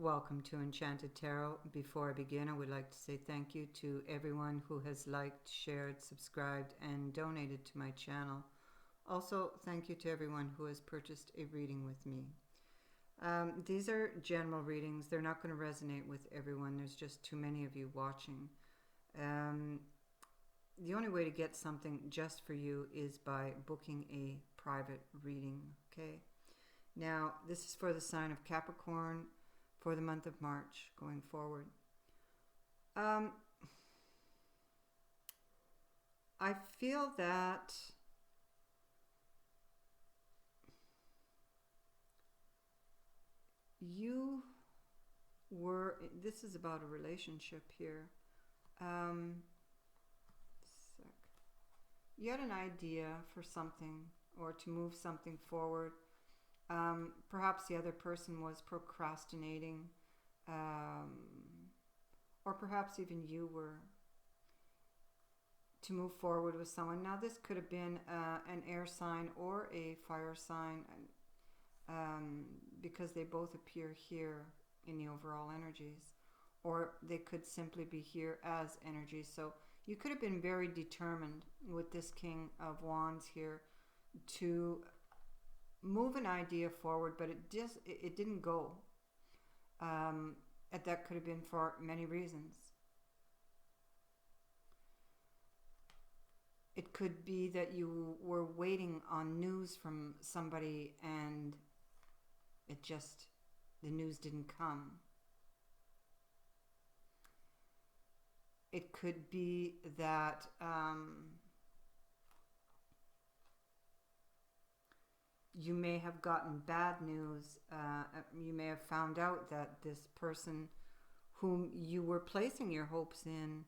Welcome to Enchanted Tarot. Before I begin, I would like to say thank you to everyone who has liked, shared, subscribed, and donated to my channel. Also, thank you to everyone who has purchased a reading with me. These are general readings. They're not going to resonate with everyone. There's just too many of you watching. The only way to get something just for you is by booking a private reading, okay? Now, this is for the sign of Capricorn for the month of March going forward. I feel that you were, this is about a relationship here. You had an idea for something or to move something forward. Perhaps the other person was procrastinating, or perhaps even you were, to move forward with someone. Now this could have been an air sign or a fire sign, because they both appear here in the overall energies, or they could simply be here as energies. So you could have been very determined with this King of Wands here to move an idea forward, but it didn't go. That could have been for many reasons. It could be that you were waiting on news from somebody and the news didn't come. It could be that you may have gotten bad news. You may have found out that this person whom you were placing your hopes in,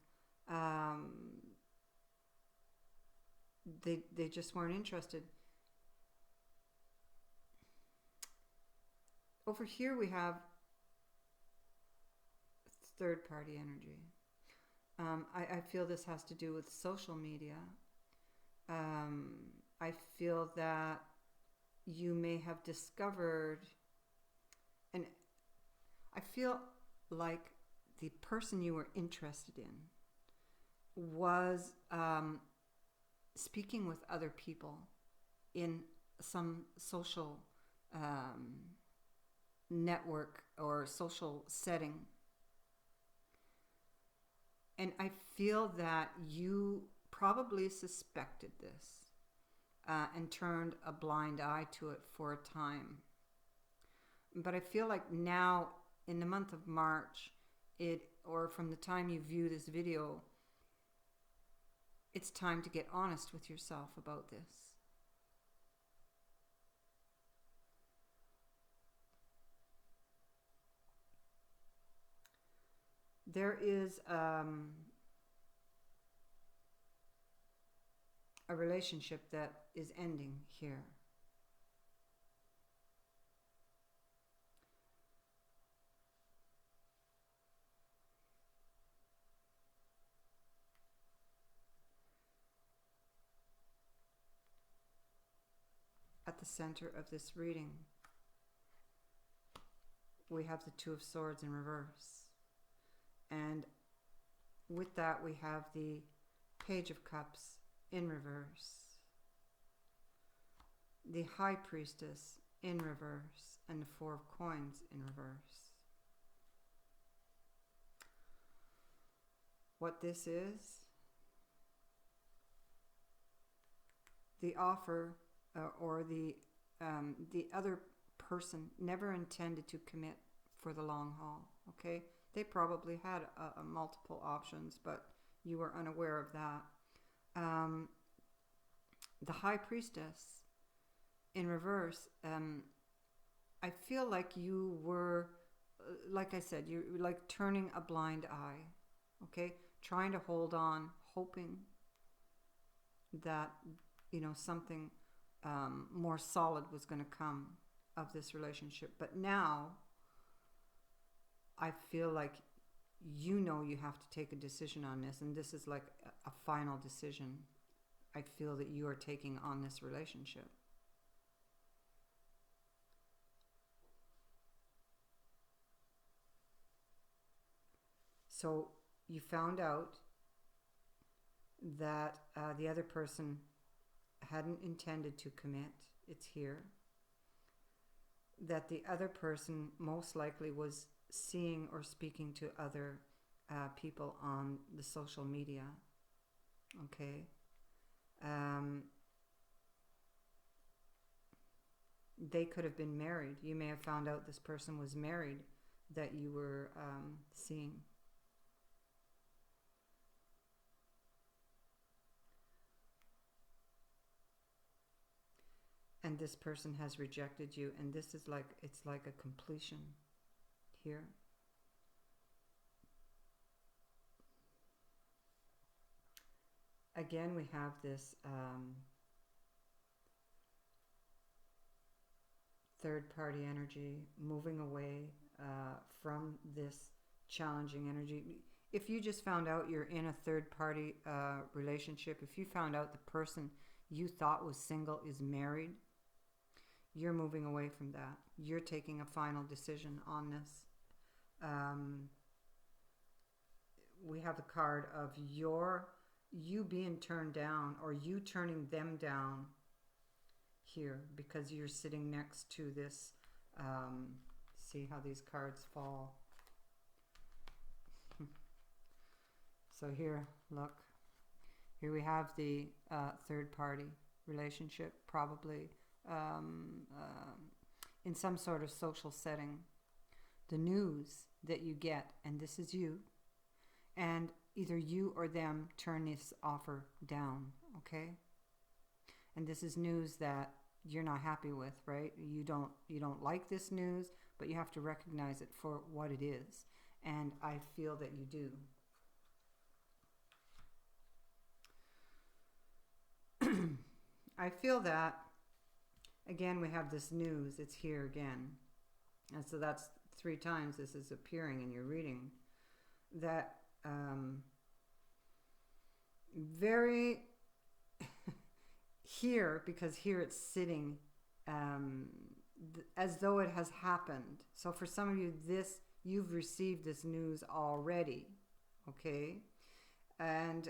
they just weren't interested. Over here we have third party energy. I feel this has to do with social media. I feel that you may have discovered, and I feel like the person you were interested in was speaking with other people in some social network or social setting. And I feel that you probably suspected this and turned a blind eye to it for a time. But I feel like now, in the month of March, or from the time you view this video, it's time to get honest with yourself about this. There is a relationship that is ending here. At the center of this reading, we have the Two of Swords in reverse. And with that, we have the Page of Cups in reverse, the High Priestess in reverse, and the Four of Coins in reverse. What this is, the offer or the other person never intended to commit for the long haul, okay? They probably had multiple options, but you were unaware of that. The High Priestess in reverse, I feel like you were, like I said, you were like turning a blind eye, okay? Trying to hold on, hoping that, something more solid was going to come of this relationship. But now, I feel like you have to take a decision on this, and this is like a final decision I feel that you are taking on this relationship. So you found out that the other person hadn't intended to commit. It's here. That the other person most likely was seeing or speaking to other people on the social media. Okay. They could have been married. You may have found out this person was married that you were seeing. And this person has rejected you, and this is like, it's like a completion here. Again, we have this third party energy moving away from this challenging energy. If you just found out you're in a third party relationship, if you found out the person you thought was single is married, you're moving away from that. You're taking a final decision on this. We have the card of you being turned down, or you turning them down here, because you're sitting next to this. See how these cards fall. So here, look. Here we have the third party relationship, probably in some sort of social setting. The news that you get, and this is you, and either you or them turn this offer down, okay? And this is news that you're not happy with, right? You don't like this news, but you have to recognize it for what it is. And I feel that you do. I feel that, again, we have this news. It's here again. And so that's 3 times this is appearing in your reading. That very here, because here it's sitting as though it has happened. So for some of you, you've received this news already, okay? And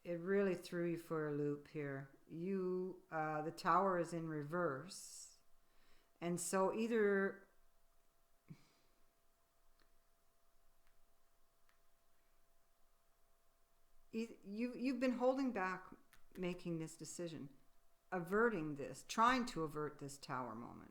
it really threw you for a loop here. The Tower is in reverse, and so either you've been holding back making this decision, averting this, trying to avert this Tower moment,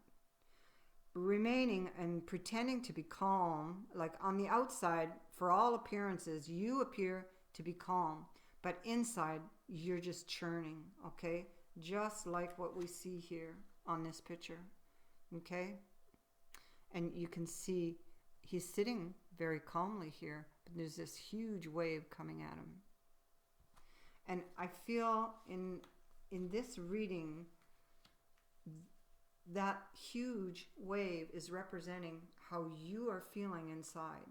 remaining and pretending to be calm. Like on the outside, for all appearances, you appear to be calm, but inside you're just churning, okay? Just like what we see here on this picture, okay? And you can see he's sitting very calmly here, but there's this huge wave coming at him. And I feel in this reading, that huge wave is representing how you are feeling inside.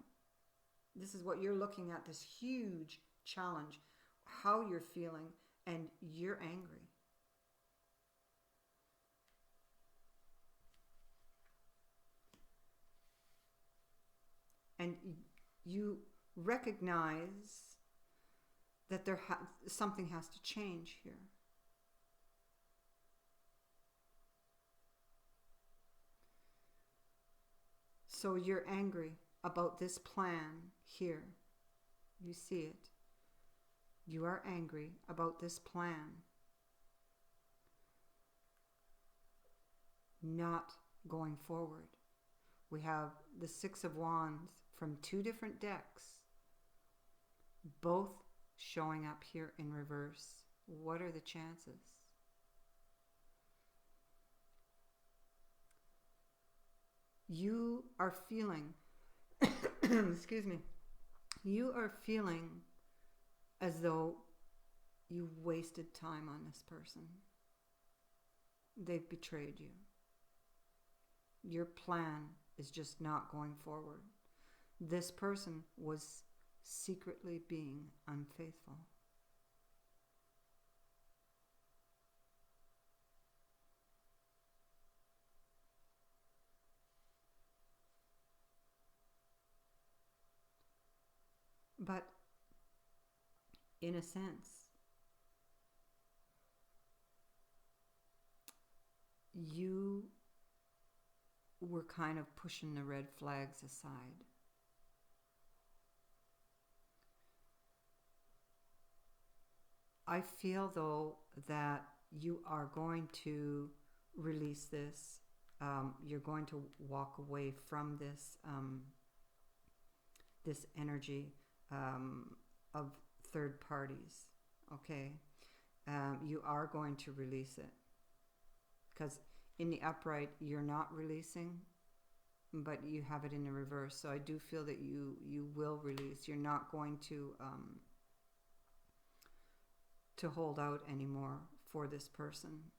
This is what you're looking at, this huge challenge, how you're feeling, and you're angry. And you recognize that something has to change here. So you're angry about this plan here. You see it. You are angry about this plan not going forward. We have the 6 of Wands from 2 different decks, both showing up here in reverse. What are the chances? You are feeling, excuse me, you are feeling as though you wasted time on this person. They've betrayed you. Your plan is just not going forward. This person was secretly being unfaithful. But in a sense, you were kind of pushing the red flags aside. I feel, though, that you are going to release this. You're going to walk away from this this energy of third parties. Okay, you are going to release it, because in the upright you're not releasing, but you have it in the reverse. So I do feel that you will release. You're not going to hold out anymore for this person.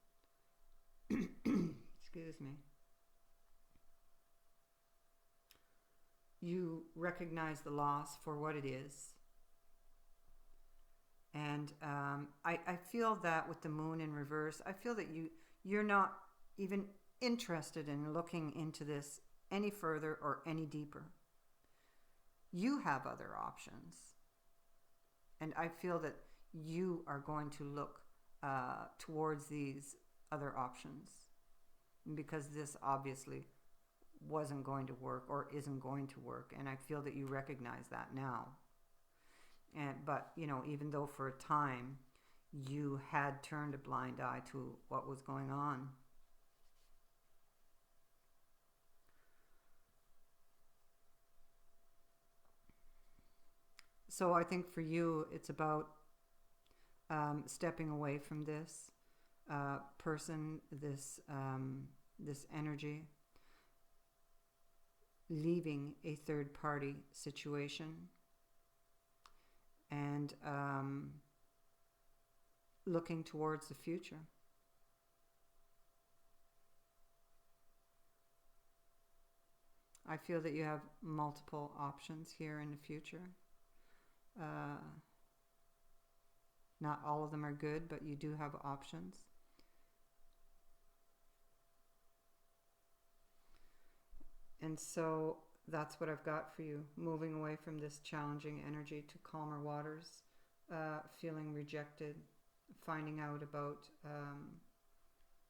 Excuse me. You recognize the loss for what it is. And I feel that with the moon in reverse, I feel that you're not even interested in looking into this any further or any deeper. You have other options. And I feel that you are going to look towards these other options, because this obviously wasn't going to work or isn't going to work, and I feel that you recognize that now. But even though for a time you had turned a blind eye to what was going on, so I think for you it's about stepping away from this person, this energy, leaving a third party situation, and looking towards the future. I feel that you have multiple options here in the future. Not all of them are good, but you do have options. And so that's what I've got for you. Moving away from this challenging energy to calmer waters, feeling rejected, finding out about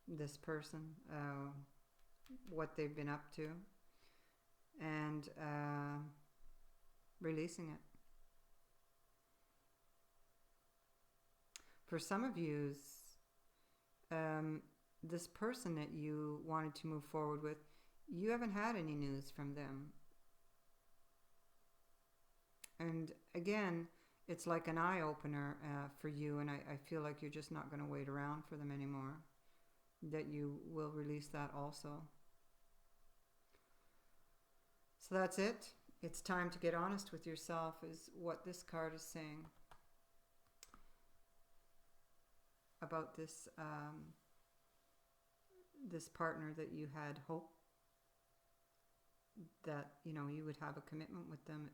this person, what they've been up to, and releasing it. For some of you, this person that you wanted to move forward with, you haven't had any news from them. And again, it's like an eye-opener for you, and I feel like you're just not going to wait around for them anymore, that you will release that also. So that's it. It's time to get honest with yourself, is what this card is saying about this this partner that you had hope that you would have a commitment with them.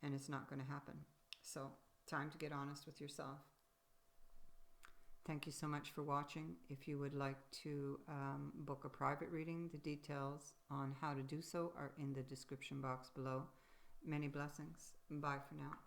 And it's not going to happen. So time to get honest with yourself. Thank you so much for watching. If you would like to book a private reading, the details on how to do so are in the description box below. Many blessings. Bye for now.